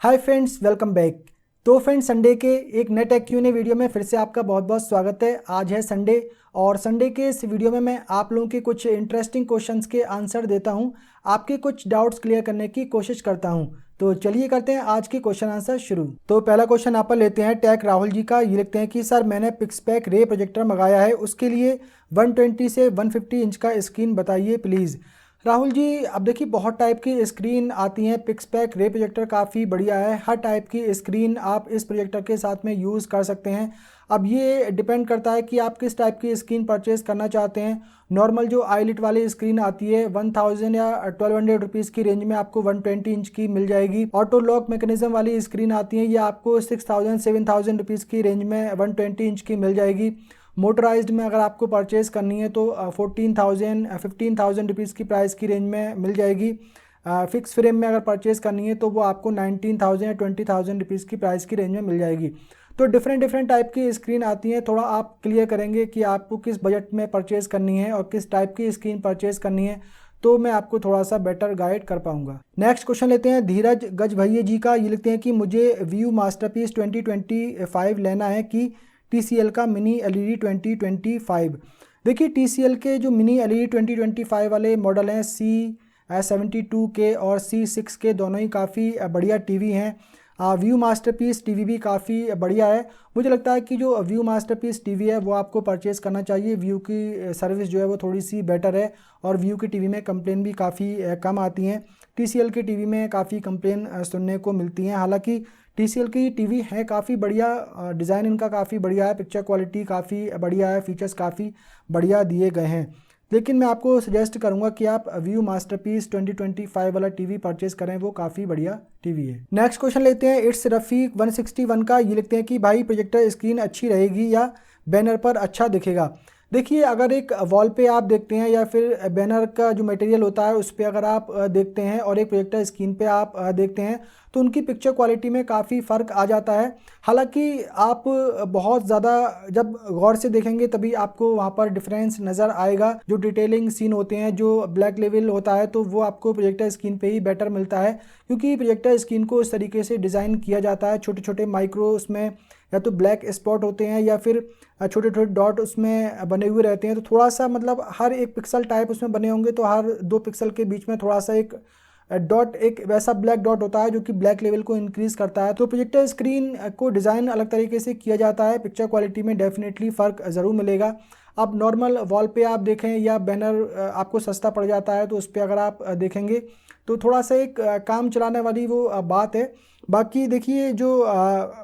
Hi friends, welcome back. तो friends, Sunday के एक नए टेक क्यू&ए वीडियो में फिर से आपका बहुत बहुत स्वागत है। आज है संडे और संडे के इस वीडियो में मैं आप लोगों के कुछ इंटरेस्टिंग क्वेश्चंस के आंसर देता हूं, आपके कुछ डाउट्स क्लियर करने की कोशिश करता हूं। तो चलिए करते हैं आज के क्वेश्चन आंसर शुरू। तो पहला क्वेश्चन आप लेते हैं टैक राहुल जी का। ये लिखते हैं कि सर, मैंने पिक्सपैक रे प्रोजेक्टर मंगाया है, उसके लिए 120 से 150 इंच का स्क्रीन बताइए प्लीज़। राहुल जी, अब देखिए बहुत टाइप की स्क्रीन आती हैं। पिक्सपैक रे प्रोजेक्टर काफ़ी बढ़िया है, हर टाइप की स्क्रीन आप इस प्रोजेक्टर के साथ में यूज़ कर सकते हैं। अब ये डिपेंड करता है कि आप किस टाइप की स्क्रीन परचेज़ करना चाहते हैं। नॉर्मल जो आईलिट वाली स्क्रीन आती है 1000 या 1200 रुपीज़ की रेंज में आपको 120 इंच की मिल जाएगी। ऑटो लॉक मैकेनिज्म वाली स्क्रीन आती है, ये आपको 6000 7000 रुपीज़ की रेंज में 120 इंच की मिल जाएगी। मोटराइज्ड में अगर आपको परचेज़ करनी है तो 14,000 15,000 रुपीज़ की प्राइस की रेंज में मिल जाएगी। फिक्स फ्रेम में अगर परचेज़ करनी है तो वो आपको 19,000 या 20,000 रुपीज़ की प्राइस की रेंज में मिल जाएगी। तो डिफरेंट टाइप की स्क्रीन आती हैं। थोड़ा आप क्लियर करेंगे कि आपको किस बजट में परचेज़ करनी है और किस टाइप की स्क्रीन परचेज़ करनी है, तो मैं आपको थोड़ा सा बेटर गाइड कर पाऊंगा। नेक्स्ट क्वेश्चन लेते हैं धीरज गज भैया जी का। ये लिखते हैं कि मुझे व्यू मास्टरपीस 2025 लेना है कि TCL का मिनी LED 2025। देखिए, TCL के जो मिनी LED 2025 वाले मॉडल हैं C72 के और C6 के, दोनों ही काफ़ी बढ़िया टीवी हैं। व्यू मास्टरपीस टीवी भी काफ़ी बढ़िया है। मुझे लगता है कि जो व्यू मास्टरपीस टीवी है वो आपको परचेज़ करना चाहिए। व्यू की सर्विस जो है वो थोड़ी सी बेटर है और व्यू की टीवी में कंप्लेन भी काफ़ी कम आती हैं। TCL की टीवी में काफ़ी कंप्लेन सुनने को मिलती हैं। हालांकि TCL की टीवी है काफ़ी बढ़िया, डिज़ाइन इनका काफ़ी बढ़िया है, पिक्चर क्वालिटी काफ़ी बढ़िया है, फीचर्स काफ़ी बढ़िया दिए गए हैं। लेकिन मैं आपको सजेस्ट करूंगा कि आप व्यू मास्टरपीस 2025 वाला टीवी परचेज करें, वो काफ़ी बढ़िया टीवी है। नेक्स्ट क्वेश्चन लेते हैं इट्स रफीक 161 का। ये लिखते हैं कि भाई, प्रोजेक्टर स्क्रीन अच्छी रहेगी या बैनर पर अच्छा दिखेगा। देखिए, अगर एक वॉल पे आप देखते हैं या फिर बैनर का जो मटेरियल होता है उस पर अगर आप देखते हैं और एक प्रोजेक्टर स्क्रीन पे आप देखते हैं तो उनकी पिक्चर क्वालिटी में काफ़ी फ़र्क आ जाता है। हालांकि आप बहुत ज़्यादा जब गौर से देखेंगे तभी आपको वहाँ पर डिफरेंस नज़र आएगा। जो डिटेलिंग सीन होते हैं, जो ब्लैक लेवल होता है, तो वो आपको प्रोजेक्टर स्क्रीन पे ही बेटर मिलता है, क्योंकि प्रोजेक्टर स्क्रीन को इस तरीके से डिज़ाइन किया जाता है। छोटे छोटे माइक्रो उसमें या तो ब्लैक स्पॉट होते हैं या फिर छोटे छोटे डॉट उसमें बने हुए रहते हैं। तो थोड़ा सा मतलब हर एक पिक्सल टाइप उसमें बने होंगे, तो हर 2 पिक्सल के बीच में थोड़ा सा एक डॉट, एक वैसा ब्लैक डॉट होता है जो कि ब्लैक लेवल को इंक्रीज करता है। तो प्रोजेक्टर स्क्रीन को डिज़ाइन अलग तरीके से किया जाता है, पिक्चर क्वालिटी में डेफिनेटली फ़र्क ज़रूर मिलेगा। अब नॉर्मल वॉल पे आप देखें या बैनर आपको सस्ता पड़ जाता है तो उस पर अगर आप देखेंगे तो थोड़ा सा एक काम चलाने वाली वो बात है। बाकी देखिए, जो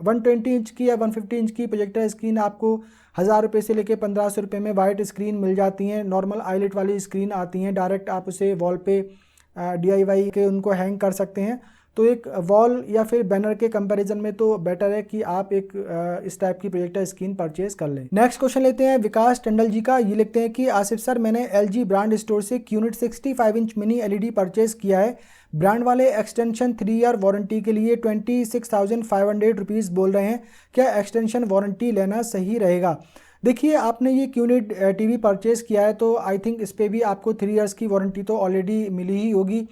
120 इंच की या 150 इंच की प्रोजेक्टर स्क्रीन आपको 1000 रुपये से लेकर 1500 रुपये में वाइट स्क्रीन मिल जाती हैं। नॉर्मल आईलेट वाली स्क्रीन आती हैं, डायरेक्ट आप उसे वॉल पे DIY के उनको हैंग कर सकते हैं। तो एक वॉल या फिर बैनर के कंपैरिजन में तो बेटर है कि आप एक इस टाइप की प्रोजेक्टर स्क्रीन परचेज कर लें। नेक्स्ट क्वेश्चन लेते हैं विकास टंडल जी का। ये लिखते हैं कि आसिफ सर, मैंने LG ब्रांड स्टोर से QNET 65 inch mini LED purchase किया है। ब्रांड वाले एक्सटेंशन 3 ईयर वारंटी के लिए 26,500 रुपीज़ बोल रहे हैं। क्या एक्सटेंशन वारंटी लेना सही रहेगा? देखिए, आपने ये QNET टीवी परचेज़ किया है तो आई थिंक इस पर भी आपको 3 इयर्स की वारंटी तो ऑलरेडी मिली ही होगी।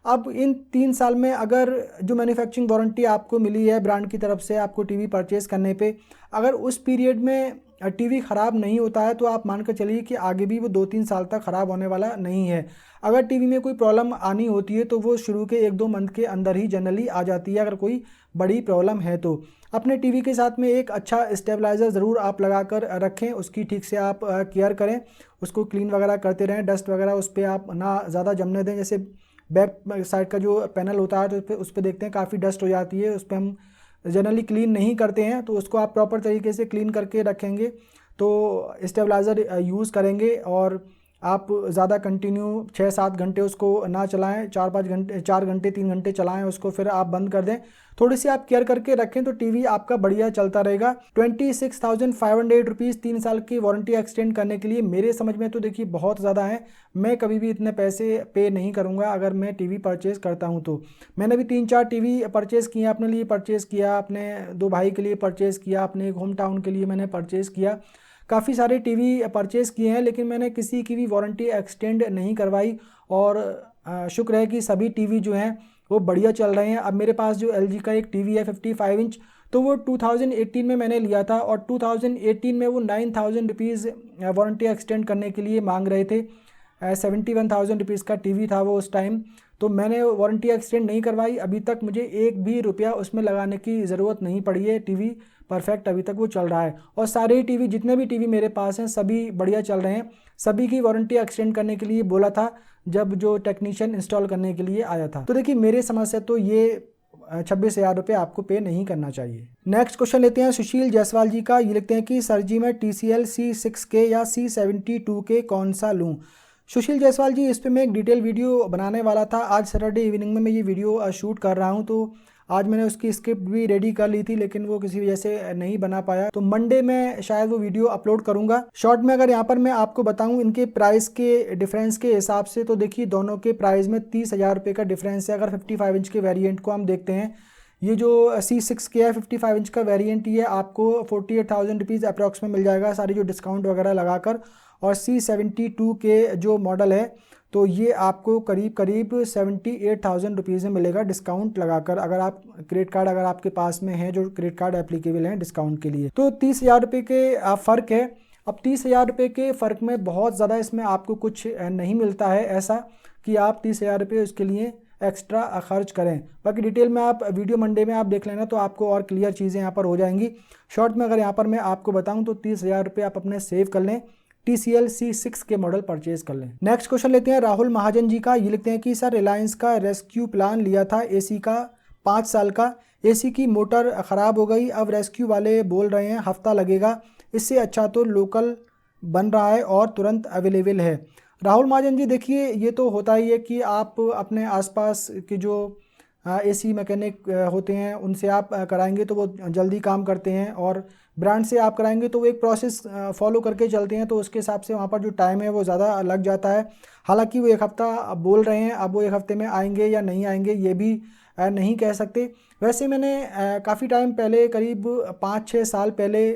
अब इन 3 साल में अगर जो मैन्युफैक्चरिंग वारंटी आपको मिली है ब्रांड की तरफ से आपको टीवी परचेज़ करने पे, अगर उस पीरियड में टीवी ख़राब नहीं होता है तो आप मान कर चलिए कि आगे भी वो 2-3 साल तक ख़राब होने वाला नहीं है। अगर टीवी में कोई प्रॉब्लम आनी होती है तो वो शुरू के 1-2 मंथ के अंदर ही जनरली आ जाती है, अगर कोई बड़ी प्रॉब्लम है तो। अपने टीवी के साथ में एक अच्छा स्टेबलाइज़र ज़रूर आप लगा कर रखें, उसकी ठीक से आप केयर करें, उसको क्लीन वगैरह करते रहें। डस्ट वगैरह उस पर आप ना ज़्यादा जमने दें। जैसे बैक साइड का जो पैनल होता है तो उस पर देखते हैं काफ़ी डस्ट हो जाती है, उस पर हम जनरली क्लीन नहीं करते हैं। तो उसको आप प्रॉपर तरीके से क्लीन करके रखेंगे तो स्टेबलाइज़र यूज़ करेंगे। और आप ज़्यादा कंटिन्यू 6-7 घंटे उसको ना चलाएं, 4-5 घंटे 4 घंटे 3 घंटे चलाएं उसको, फिर आप बंद कर दें। थोड़ी सी आप केयर करके रखें तो टीवी आपका बढ़िया चलता रहेगा। 26,500 रुपीज़ 3 साल की वारंटी एक्सटेंड करने के लिए मेरे समझ में तो देखिए बहुत ज़्यादा है। मैं कभी भी इतने पैसे पे नहीं करूँगा अगर मैं टीवी परचेज़ करता हूँ तो। मैंने भी 3-4 टीवी परचेज़ किए, अपने लिए परचेज़ किया, अपने 2 भाई के लिए परचेज़ किया, अपने एक होम टाउन के लिए मैंने परचेज़ किया। काफ़ी सारे टीवी परचेज़ किए हैं लेकिन मैंने किसी की भी वारंटी एक्सटेंड नहीं करवाई। और शुक्र है कि सभी टीवी जो हैं वो बढ़िया चल रहे हैं। अब मेरे पास जो LG का एक टीवी है 55 इंच, तो वो 2018 में मैंने लिया था और 2018 में वो 9,000 रुपीज़ वारंटी एक्सटेंड करने के लिए मांग रहे थे। 71,000 रुपीज़ का टीवी था वो उस टाइम, तो मैंने वारंटी एक्सटेंड नहीं करवाई। अभी तक मुझे एक भी रुपया उसमें लगाने की ज़रूरत नहीं पड़ी है। टीवी परफेक्ट अभी तक वो चल रहा है और सारे ही टीवी, जितने भी टीवी मेरे पास हैं, सभी बढ़िया चल रहे हैं। सभी की वारंटी एक्सटेंड करने के लिए बोला था जब जो टेक्नीशियन इंस्टॉल करने के लिए आया था। तो देखिए मेरे समझ से तो ये 26,000 रुपये आपको पे नहीं करना चाहिए। नेक्स्ट क्वेश्चन लेते हैं सुशील जायसवाल जी का। ये लिखते हैं कि सर जी मैं TCL C6K या C72K कौन सा लूँ। सुशील जायसवाल जी, इस पे मैं एक डिटेल वीडियो बनाने वाला था। आज सैटरडे इवनिंग में मैं ये वीडियो शूट कर रहा हूँ, तो आज मैंने उसकी स्क्रिप्ट भी रेडी कर ली थी, लेकिन वो किसी वजह से नहीं बना पाया। तो मंडे में शायद वो वीडियो अपलोड करूंगा। शॉर्ट में अगर यहाँ पर मैं आपको बताऊं इनके प्राइस के डिफरेंस के हिसाब से, तो देखिए दोनों के प्राइस में 30,000 रुपये का डिफरेंस है। अगर 55 इंच के वेरिएंट को हम देखते हैं, ये जो C6K है 55 इंच का वेरिएंट, ये आपको 48,000 रुपीज़ अप्रॉक्स में मिल जाएगा सारी जो डिस्काउंट वगैरह लगाकर। और C72K जो मॉडल है, तो ये आपको करीब करीब 78,000 रुपीज़ में मिलेगा डिस्काउंट लगाकर। अगर आप क्रेडिट कार्ड अगर आपके पास में है, जो क्रेडिट कार्ड एप्लीकेबल हैं डिस्काउंट के लिए, तो 30,000 रुपये के फ़र्क है। अब 30,000 रुपये के फ़र्क में बहुत ज़्यादा इसमें आपको कुछ नहीं मिलता है ऐसा कि आप 30,000 रुपये उसके लिए एक्स्ट्रा खर्च करें। बाकी डिटेल में आप वीडियो मंडे में आप देख लेना, तो आपको और क्लियर चीज़ें यहाँ पर हो जाएंगी। शॉर्ट में अगर यहाँ पर मैं आपको बताऊँ तो 30,000 रुपये आप अपने सेव कर लें, TCL C6 के मॉडल परचेज कर लें। नेक्स्ट क्वेश्चन लेते हैं राहुल महाजन जी का। ये लिखते हैं कि सर रिलायंस का रेस्क्यू प्लान लिया था AC का 5 साल का, AC की मोटर ख़राब हो गई, अब रेस्क्यू वाले बोल रहे हैं हफ्ता लगेगा, इससे अच्छा तो लोकल बन रहा है और तुरंत अवेलेबल है। राहुल महाजन जी, देखिए ये तो होता ही है कि आप अपने आसपास के जो AC मैकेनिक होते हैं उनसे आप कराएंगे तो वो जल्दी काम करते हैं, और ब्रांड से आप कराएंगे तो वो एक प्रोसेस फॉलो करके चलते हैं, तो उसके हिसाब से वहाँ पर जो टाइम है वो ज़्यादा लग जाता है। हालांकि वो एक हफ़्ता बोल रहे हैं, अब वो एक हफ़्ते में आएंगे या नहीं आएंगे ये भी नहीं कह सकते। वैसे मैंने काफ़ी टाइम पहले, करीब 5-6 साल पहले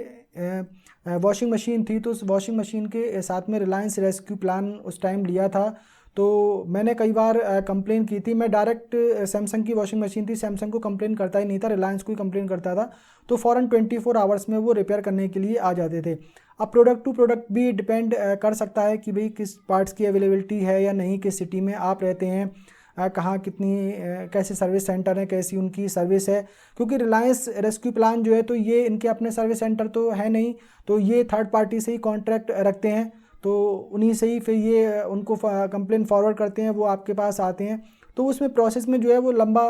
वॉशिंग मशीन थी, तो उस वॉशिंग मशीन के साथ में रिलायंस रेस्क्यू प्लान उस टाइम लिया था। तो मैंने कई बार कंप्लेन की थी। मैं डायरेक्ट सैमसंग की वॉशिंग मशीन थी, सैमसंग को कंप्लेन करता ही नहीं था, रिलायंस को ही कंप्लेन करता था, तो फ़ौरन 24 आवर्स में वो रिपेयर करने के लिए आ जाते थे। अब प्रोडक्ट टू प्रोडक्ट भी डिपेंड कर सकता है कि भाई किस पार्ट्स की अवेलेबिलिटी है या नहीं, किस सिटी में आप रहते हैं, कहाँ कितनी कैसे सर्विस सेंटर है, कैसी उनकी सर्विस है। क्योंकि रिलायंस रेस्क्यू प्लान जो है, तो ये इनके अपने सर्विस सेंटर तो है नहीं, तो ये थर्ड पार्टी से ही कॉन्ट्रैक्ट रखते हैं, तो उन्हीं से ही फिर ये उनको कंप्लेन फॉरवर्ड करते हैं, वो आपके पास आते हैं। तो उसमें प्रोसेस में जो है वो लंबा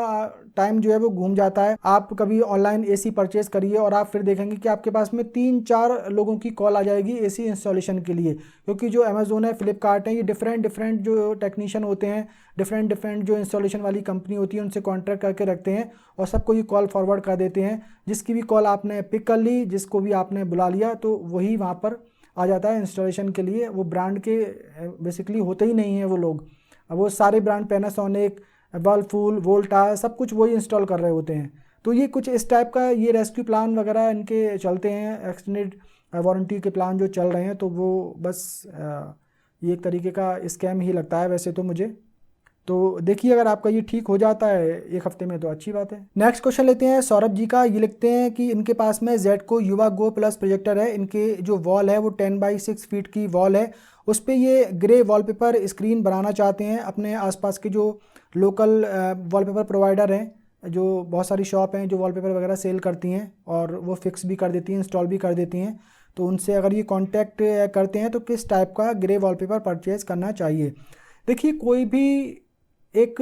टाइम जो है वो घूम जाता है। आप कभी ऑनलाइन AC परचेज़ करिए और आप फिर देखेंगे कि आपके पास में 3-4 लोगों की कॉल आ जाएगी AC इंस्टॉलेशन के लिए, क्योंकि जो अमेज़ोन है, फ्लिपकार्ट है, ये डिफरेंट जो टेक्नीशियन होते हैं, डिफरेंट जो इंस्टॉलेशन वाली कंपनी होती है, उनसे कॉन्ट्रैक्ट करके रखते हैं और सबको ये कॉल फॉरवर्ड कर देते हैं। जिसकी भी कॉल आपने पिक कर ली, जिसको भी आपने बुला लिया, तो वही वहाँ पर आ जाता है इंस्टॉलेशन के लिए। वो ब्रांड के बेसिकली होते ही नहीं हैं वो लोग, वो सारे ब्रांड पैनासोनिक, वर्लपूल, वोल्टा, सब कुछ वही इंस्टॉल कर रहे होते हैं। तो ये कुछ इस टाइप का ये रेस्क्यू प्लान वगैरह इनके चलते हैं, एक्सटेंडेड वारंटी के प्लान जो चल रहे हैं, तो वो बस ये एक तरीके का स्कैम ही लगता है वैसे तो मुझे। तो देखिए अगर आपका ये ठीक हो जाता है एक हफ्ते में तो अच्छी बात है। नेक्स्ट क्वेश्चन लेते हैं सौरभ जी का। ये लिखते हैं कि इनके पास में ZEDCO युवा गो प्लस प्रोजेक्टर है, इनके जो वॉल है वो 10x6 फीट की वॉल है, उस पर ये ग्रे वॉलपेपर स्क्रीन बनाना चाहते हैं। अपने आसपास के जो लोकल वॉलपेपर प्रोवाइडर हैं, जो बहुत सारी शॉप हैं जो वॉलपेपर वगैरह सेल करती हैं और वो फिक्स भी कर देती हैं, इंस्टॉल भी कर देती हैं, तो उनसे अगर ये कॉन्टैक्ट करते हैं तो किस टाइप का ग्रे वॉलपेपर परचेज़ करना चाहिए। देखिए कोई भी एक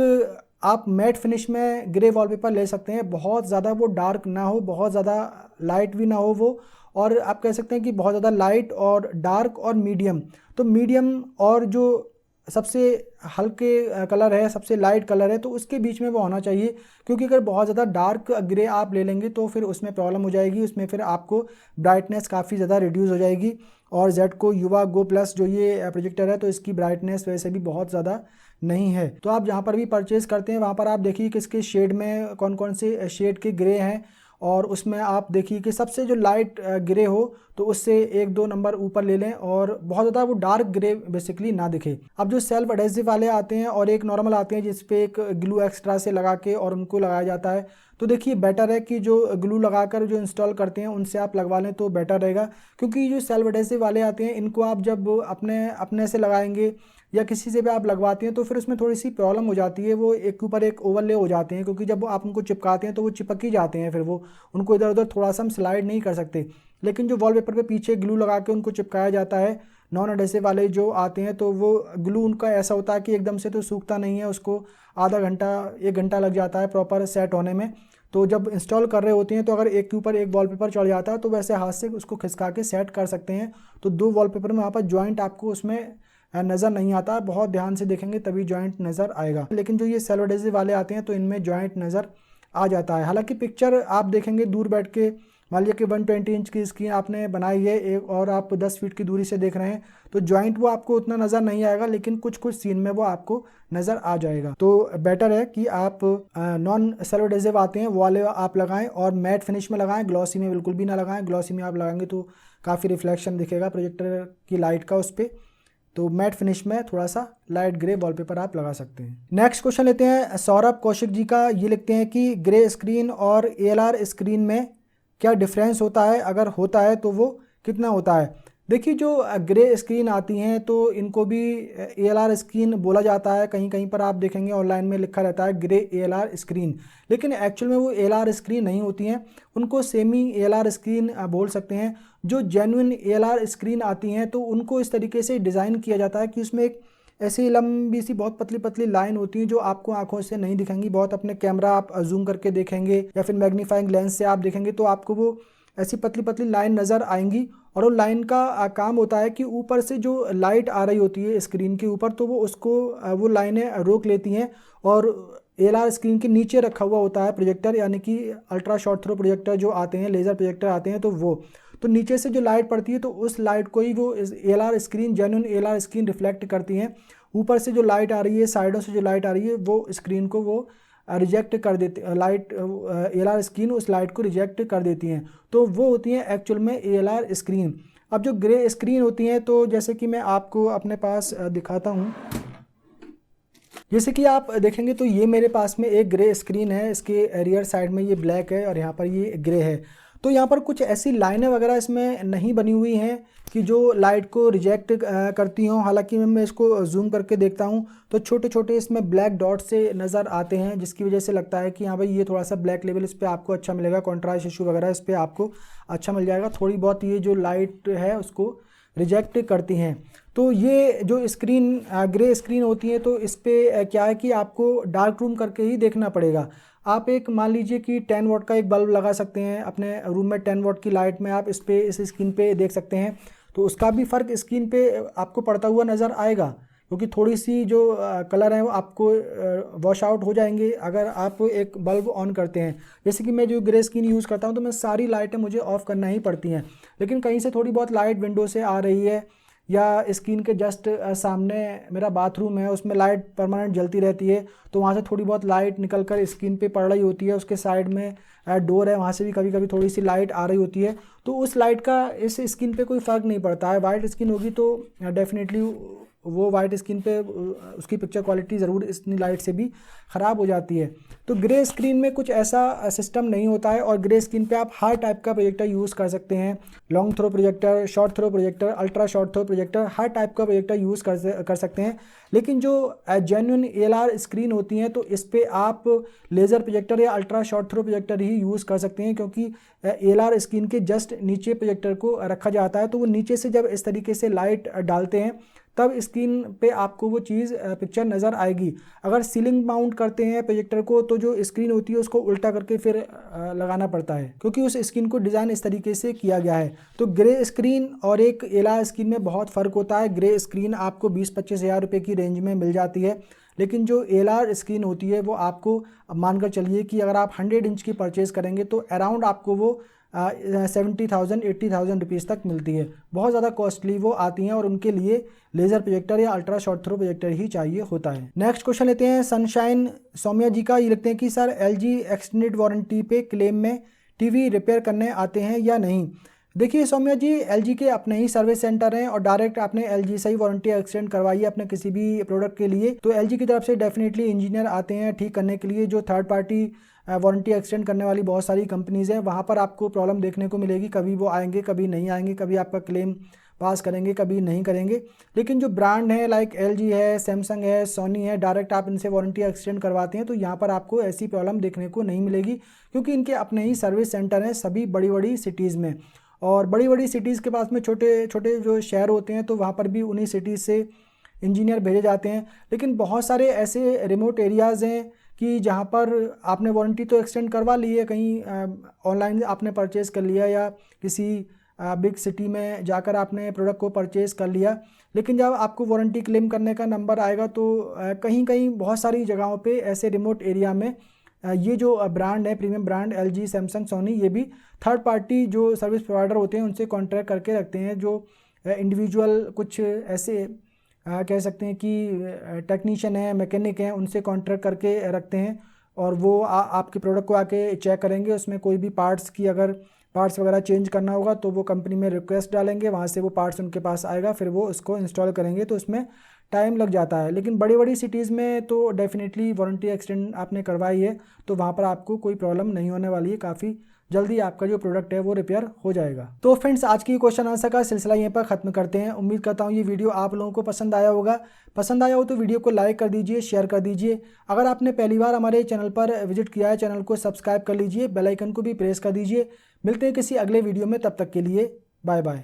आप मैट फिनिश में ग्रे वॉलपेपर ले सकते हैं, बहुत ज़्यादा वो डार्क ना हो, बहुत ज़्यादा लाइट भी ना हो वो, और आप कह सकते हैं कि बहुत ज़्यादा लाइट और डार्क और मीडियम। तो मीडियम और जो सबसे हल्के कलर है, सबसे लाइट कलर है, तो उसके बीच में वो होना चाहिए। क्योंकि अगर बहुत ज़्यादा डार्क ग्रे आप ले लेंगे तो फिर उसमें प्रॉब्लम हो जाएगी, उसमें फिर आपको ब्राइटनेस काफ़ी ज़्यादा रिड्यूस हो जाएगी। और ZEDCO युवा गो प्लस जो ये प्रोजेक्टर है, तो इसकी ब्राइटनेस वैसे भी बहुत ज़्यादा नहीं है। तो आप जहाँ पर भी परचेज़ करते हैं वहाँ पर आप देखिए किसके शेड में, कौन कौन से शेड के ग्रे हैं, और उसमें आप देखिए कि सबसे जो लाइट ग्रे हो तो उससे 1-2 नंबर ऊपर ले लें और बहुत ज़्यादा वो डार्क ग्रे बेसिकली ना दिखे। अब जो सेल्फ एडेसिव वाले आते हैं और एक नॉर्मल आते हैं जिस पे एक ग्लू एक्स्ट्रा से लगा के और उनको लगाया जाता है, तो देखिए बेटर है कि जो ग्लू लगाकर जो इंस्टॉल करते हैं उनसे आप लगवा लें तो बेटर रहेगा, क्योंकि जो सेल्फ एडेसिव वाले आते हैं इनको आप जब अपने से लगाएंगे या किसी से भी आप लगवाते हैं तो फिर उसमें थोड़ी सी प्रॉब्लम हो जाती है, वो एक के ऊपर एक ओवरले हो जाते हैं, क्योंकि जब आप उनको चिपकाते हैं तो वो चिपक ही जाते हैं, फिर वो उनको इधर उधर थोड़ा सा हम स्लाइड नहीं कर सकते। लेकिन जो वॉलपेपर पे पीछे ग्लू लगा के उनको चिपकाया जाता है, नॉन एडेसिव वाले जो आते हैं, तो वो ग्लू उनका ऐसा होता है कि एकदम से तो सूखता नहीं है, उसको आधा घंटा 1 घंटा लग जाता है प्रॉपर सेट होने में। तो जब इंस्टॉल कर रहे होते हैं तो अगर एक के ऊपर एक वॉलपेपर चढ़ जाता है तो वैसे हाथ से उसको खिसका के सेट कर सकते हैं। तो 2 वॉलपेपर में वहाँ पर जॉइंट आपको उसमें नज़र नहीं आता, बहुत ध्यान से देखेंगे तभी जॉइंट नज़र आएगा। लेकिन जो ये सेल्फ एडेसिव वाले आते हैं तो इनमें जॉइंट नज़र आ जाता है। हालांकि पिक्चर आप देखेंगे दूर बैठ के, मान लीजिए कि 120 इंच की स्क्रीन आपने बनाई है एक और आप 10 फीट की दूरी से देख रहे हैं तो जॉइंट वो आपको उतना नज़र नहीं आएगा, लेकिन कुछ कुछ सीन में वो आपको नज़र आ जाएगा। तो बेटर है कि आप नॉन सेल्फ एडेसिव आते हैं वो वाले आप लगाएं और मैट फिनिश में लगाएं, ग्लॉसी में बिल्कुल भी ना लगाएं। ग्लॉसी में आप लगाएंगे तो काफ़ी रिफ्लेक्शन दिखेगा प्रोजेक्टर की लाइट का उस पर, तो मैट फिनिश में थोड़ा सा लाइट ग्रे वॉलपेपर आप लगा सकते हैं। नेक्स्ट क्वेश्चन लेते हैं सौरभ कौशिक जी का। ये लिखते हैं कि ग्रे स्क्रीन और ALR स्क्रीन में क्या डिफरेंस होता है, अगर होता है तो वो कितना होता है। देखिए जो ग्रे स्क्रीन आती हैं तो इनको भी ALR स्क्रीन बोला जाता है, कहीं कहीं पर आप देखेंगे ऑनलाइन में लिखा रहता है ग्रे ALR स्क्रीन, लेकिन एक्चुअल में वो ALR स्क्रीन नहीं होती हैं, उनको सेमी ALR स्क्रीन बोल सकते हैं। जो जेन्युइन ALR स्क्रीन आती हैं तो उनको इस तरीके से डिज़ाइन किया जाता है कि उसमें एक ऐसी लंबी सी बहुत पतली पतली लाइन होती है जो आपको आंखों से नहीं दिखेंगी, बहुत अपने कैमरा आप जूम करके देखेंगे या फिर मैग्नीफाइंग लेंस से आप देखेंगे तो आपको वो ऐसी पतली पतली लाइन नज़र आएंगी। और वो लाइन का काम होता है कि ऊपर से जो लाइट आ रही होती है स्क्रीन के ऊपर तो वो उसको वो लाइनें रोक लेती हैं, और ALR स्क्रीन के नीचे रखा हुआ होता है प्रोजेक्टर, यानी कि अल्ट्रा शॉर्ट थ्रो प्रोजेक्टर जो आते हैं, लेज़र प्रोजेक्टर आते हैं, तो वो तो नीचे से जो लाइट पड़ती है तो उस लाइट को ही वो ALR screen genuine ALR screen reflect करती हैं। ऊपर से जो लाइट आ रही है, साइडों से जो लाइट आ रही है, वो स्क्रीन को वो रिजेक्ट कर देती, लाइट ALR स्क्रीन उस लाइट को रिजेक्ट कर देती हैं, तो वो होती हैं एक्चुअल में ALR स्क्रीन। अब जो ग्रे स्क्रीन होती हैं तो जैसे कि मैं आपको अपने पास दिखाता हूँ, जैसे कि आप देखेंगे तो ये मेरे पास में एक ग्रे स्क्रीन है, इसके रियर साइड में ये ब्लैक है और यहाँ पर ये ग्रे है। तो यहाँ पर कुछ ऐसी लाइनें वगैरह इसमें नहीं बनी हुई हैं कि जो लाइट को रिजेक्ट करती हों। हालांकि मैं इसको जूम करके देखता हूँ तो छोटे छोटे इसमें ब्लैक डॉट से नज़र आते हैं, जिसकी वजह से लगता है कि हाँ भाई ये थोड़ा सा ब्लैक लेवल इस पर आपको अच्छा मिलेगा, कॉन्ट्रास्ट इशू वगैरह इस पर आपको अच्छा मिल जाएगा। थोड़ी बहुत ये जो लाइट है उसको रिजेक्ट करती हैं। तो ये जो स्क्रीन ग्रे स्क्रीन होती है तो इस पर क्या है कि आपको डार्क रूम करके ही देखना पड़ेगा। आप एक मान लीजिए कि 10 वाट का एक बल्ब लगा सकते हैं अपने रूम में, 10 वाट की लाइट में आप इस स्क्रीन पे देख सकते हैं, तो उसका भी फ़र्क स्क्रीन पे आपको पड़ता हुआ नज़र आएगा, क्योंकि थोड़ी सी जो कलर है वो आपको वॉश आउट हो जाएंगे अगर आप एक बल्ब ऑन करते हैं। जैसे कि मैं जो ग्रे स्क्रीन यूज़ करता हूँ तो मैं सारी लाइटें मुझे ऑफ़ करना ही पड़ती हैं, लेकिन कहीं से थोड़ी बहुत लाइट विंडो से आ रही है या स्क्रीन के जस्ट सामने मेरा बाथरूम है उसमें लाइट परमानेंट जलती रहती है, तो वहाँ से थोड़ी बहुत लाइट निकल कर स्क्रीन पे पड़ रही होती है। उसके साइड में डोर है, वहाँ से भी कभी कभी थोड़ी सी लाइट आ रही होती है, तो उस लाइट का इस स्क्रीन पे कोई फ़र्क नहीं पड़ता है। वाइट स्क्रीन होगी तो डेफिनेटली वो वाइट स्क्रीन पे उसकी पिक्चर क्वालिटी ज़रूर इतनी लाइट से भी ख़राब हो जाती है। तो ग्रे स्क्रीन में कुछ ऐसा सिस्टम नहीं होता है, और ग्रे स्क्रीन पे आप हर टाइप का प्रोजेक्टर यूज़ कर सकते हैं, long throw projector, short throw projector, ultra short throw projector, हर टाइप का प्रोजेक्टर यूज़ कर सकते हैं। लेकिन जो जेन्युइन ALR स्क्रीन होती हैं तो इस पर आप लेज़र प्रोजेक्टर या अल्ट्रा शॉर्ट थ्रो प्रोजेक्टर ही यूज़ कर सकते हैं, क्योंकि ALR स्क्रीन के जस्ट नीचे प्रोजेक्टर को रखा जाता है, तो वो नीचे से जब इस तरीके से लाइट डालते हैं तब स्क्रीन पे आपको वो चीज़ पिक्चर नज़र आएगी। अगर सीलिंग माउंट करते हैं प्रोजेक्टर को तो जो स्क्रीन होती है उसको उल्टा करके फिर लगाना पड़ता है, क्योंकि उस स्क्रीन को डिज़ाइन इस तरीके से किया गया है। तो ग्रे स्क्रीन और एक ALR स्क्रीन में बहुत फ़र्क होता है। ग्रे स्क्रीन आपको 20-25 हज़ार रुपये की रेंज में मिल जाती है, लेकिन जो ALR स्क्रीन होती है वो आपको मानकर चलिए कि अगर आप 100 इंच की परचेज़ करेंगे तो अराउंड आपको वो 70,000 80,000 रुपीज़ तक मिलती है। बहुत ज़्यादा कॉस्टली वो आती हैं और उनके लिए लेज़र प्रोजेक्टर या अल्ट्रा शॉर्ट थ्रो प्रोजेक्टर ही चाहिए होता है। नेक्स्ट क्वेश्चन लेते हैं सनशाइन सौम्या जी का। ये लिखते हैं कि सर LG एक्सटेंडेड वारंटी पे क्लेम में टीवी रिपेयर करने आते हैं या नहीं। देखिए सौम्या जी, एलजी के अपने ही सर्विस सेंटर हैं और डायरेक्ट आपने एलजी से ही वारंटी एक्सटेंड करवाई है अपने किसी भी प्रोडक्ट के लिए, तो एलजी की तरफ से डेफिनेटली इंजीनियर आते हैं ठीक करने के लिए। जो थर्ड पार्टी वारंटी एक्सटेंड करने वाली बहुत सारी कंपनीज़ हैं, वहाँ पर आपको प्रॉब्लम देखने को मिलेगी। कभी वो आएंगे, कभी नहीं आएंगे, कभी आपका क्लेम पास करेंगे, कभी नहीं करेंगे। लेकिन जो ब्रांड है लाइक एलजी है, सैमसंग है, सोनी है, डायरेक्ट आप इनसे वारंटी एक्सटेंड करवाते हैं तो यहाँ पर आपको ऐसी प्रॉब्लम देखने को नहीं मिलेगी, क्योंकि इनके अपने ही सर्विस सेंटर हैं सभी बड़ी बड़ी सिटीज़ में। और बड़ी बड़ी सिटीज़ के पास में छोटे छोटे जो शहर होते हैं, तो वहाँ पर भी उन्हीं सिटीज़ से इंजीनियर भेजे जाते हैं। लेकिन बहुत सारे ऐसे रिमोट एरियाज़ हैं कि जहाँ पर आपने वारंटी तो एक्सटेंड करवा ली है, कहीं ऑनलाइन आपने परचेज़ कर लिया या किसी बिग सिटी में जाकर आपने प्रोडक्ट को परचेज़ कर लिया, लेकिन जब आपको वारंटी क्लेम करने का नंबर आएगा तो कहीं कहीं बहुत सारी जगहों पे ऐसे रिमोट एरिया में ये जो ब्रांड है, premium brand LG, Samsung, Sony, ये भी थर्ड पार्टी जो सर्विस प्रोवाइडर होते हैं उनसे कॉन्ट्रैक्ट करके रखते हैं। जो इंडिविजुअल कुछ ऐसे कह सकते हैं कि टेक्नीशियन है, मैकेनिक हैं, उनसे कॉन्ट्रैक्ट करके रखते हैं और वो आपके प्रोडक्ट को आके चेक करेंगे। उसमें कोई भी पार्ट्स की अगर पार्ट्स वगैरह चेंज करना होगा तो वो कंपनी में रिक्वेस्ट डालेंगे, वहाँ से वो पार्ट्स उनके पास आएगा, फिर वो उसको इंस्टॉल करेंगे। तो उसमें टाइम लग जाता है। लेकिन बड़ी बड़ी सिटीज़ में तो डेफिनेटली वारंटी एक्सटेंड आपने करवाई है तो वहाँ पर आपको कोई प्रॉब्लम नहीं होने वाली है। काफ़ी जल्दी आपका जो प्रोडक्ट है वो रिपेयर हो जाएगा। तो फ्रेंड्स, आज की क्वेश्चन आंसर का सिलसिला यहीं पर ख़त्म करते हैं। उम्मीद करता हूँ ये वीडियो आप लोगों को पसंद आया होगा। पसंद आया हो तो वीडियो को लाइक कर दीजिए, शेयर कर दीजिए। अगर आपने पहली बार हमारे चैनल पर विजिट किया है, चैनल को सब्सक्राइब कर लीजिए, बेल आइकन को भी प्रेस कर दीजिए। मिलते हैं किसी अगले वीडियो में, तब तक के लिए बाय बाय।